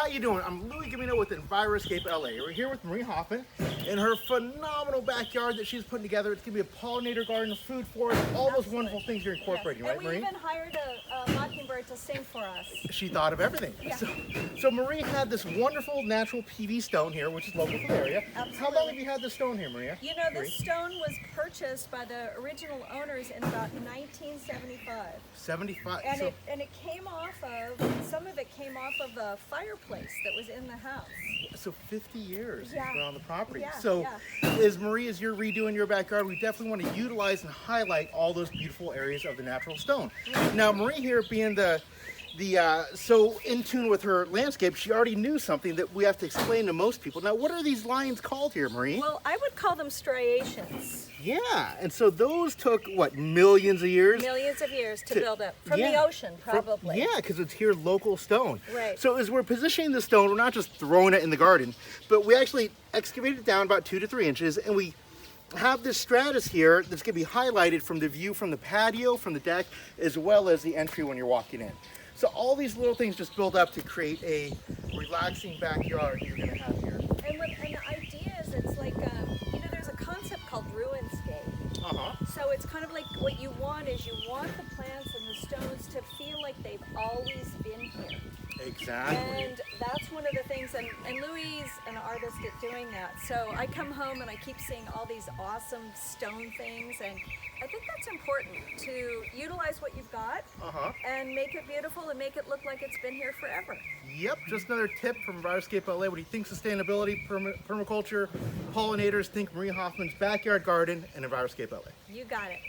How you doing? I'm Louie Gamino with Enviroscape LA. We're here with Marie Hoffman in her phenomenal backyard that she's putting together. It's going to be a pollinator garden, food forest, all those wonderful things you're incorporating, right, Marie? And we even hired a mockingbird to sing for us. She thought of everything. Yeah. So Marie had this wonderful natural PV stone here, which is local to the area. Absolutely. How long have you had this stone here, Maria? You know, this stone was purchased by the original owners in about 1975. 75. And it came off of, some of it came off of a fireplace that was in the house. So 50 years Yeah. it's been on the property. Yeah, So yeah. as Marie, as you're redoing your backyard, we definitely want to utilize and highlight all those beautiful areas of the natural stone. Now Marie here being so in tune with her landscape, she already knew something that we have to explain to most people. Now what are these lines called here, Marie? Well, I would call them striations. Yeah, and so those took, what, millions of years? Millions of years to build up. From the ocean, probably. Yeah, because it's here local stone. Right. So as we're positioning the stone, we're not just throwing it in the garden, but we actually excavate it down about 2 to 3 inches, and we have this stratus here that's going to be highlighted from the view from the patio, from the deck, as well as the entry when you're walking in. So all these little things just build up to create a relaxing backyard that you're going to have here. And the idea is it's like, you know, there's a concept called ruinscape. So it's kind of like what you want is you want the plants and the stones to feel like they've always been here. Exactly. And that's one of the things, and Louie's an artist at doing that. So I come home and I keep seeing all these awesome stone things, and I think that's important to utilize what you've got and make it beautiful and make it look like it's been here forever. Yep, just another tip from Enviroscape LA. What do you think sustainability, permaculture, pollinators? Think Marie Hoffman's backyard garden and Enviroscape LA. You got it.